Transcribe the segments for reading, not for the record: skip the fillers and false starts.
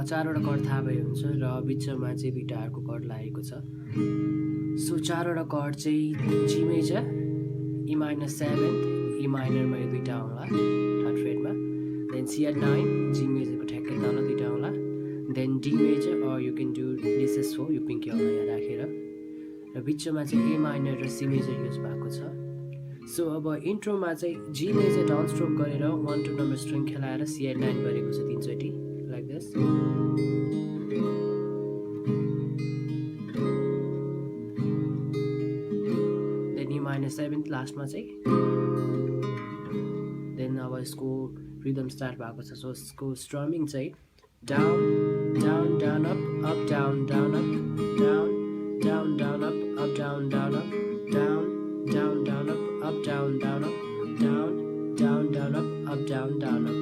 चारवटा कर्ड थाहा भयो हुन्छ र बिचमा चाहिँ गिटारको कर्ड लागेको छ। सो चारवटा कर्ड चाहिँ जी मेजर, ई माइनर 7th, ई माइनरमा यो दुईटा आउँला थर्ड फ्रेटमा, देन C9 जी मेजरको ठ्याक्कै तल दुईटा आउँला, then D major are you can do this is so यो पिङ्की आउँला यहाँ राखेर, र बिचमा चाहिँ ए माइनर र सी मेजर युज भएको छ। सो अब इन्ट्रोमा चाहिँ जी मेजर डाउन स्ट्रोक गरेर 1 2 नम्बर स्ट्रिङ खेलाएर C9 गरेको छ 3 चोटि like this. Then E minor 7th लास्टमा चाहिँ, देन अब यसको रिदम स्टार्ट भएको छ। सो यसको स्ट्रमिङ चाहिँ down down down up up down down up down down down up up down down up down down down up up down down up down down down up up down down up.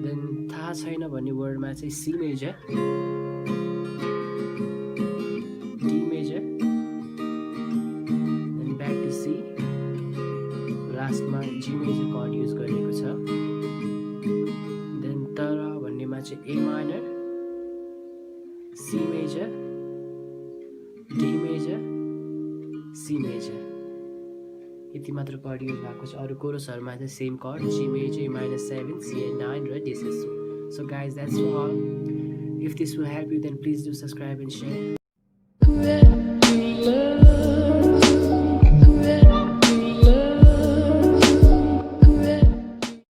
Then थाहा छैन भन्ने वर्डमा चाहिँ C major, D major, then back to C, लास्टमा G major chord use गरिएको छ। Then तर भन्नेमा चाहिँ A minor, C major, D major, C major, यति मात्र कर्ड युज भएको छ। अरू कोरसहरूमा चाहिँ same chord G major, minor 7, C9 र this is so. So guys, that's all. If this will help you, then please do subscribe and share.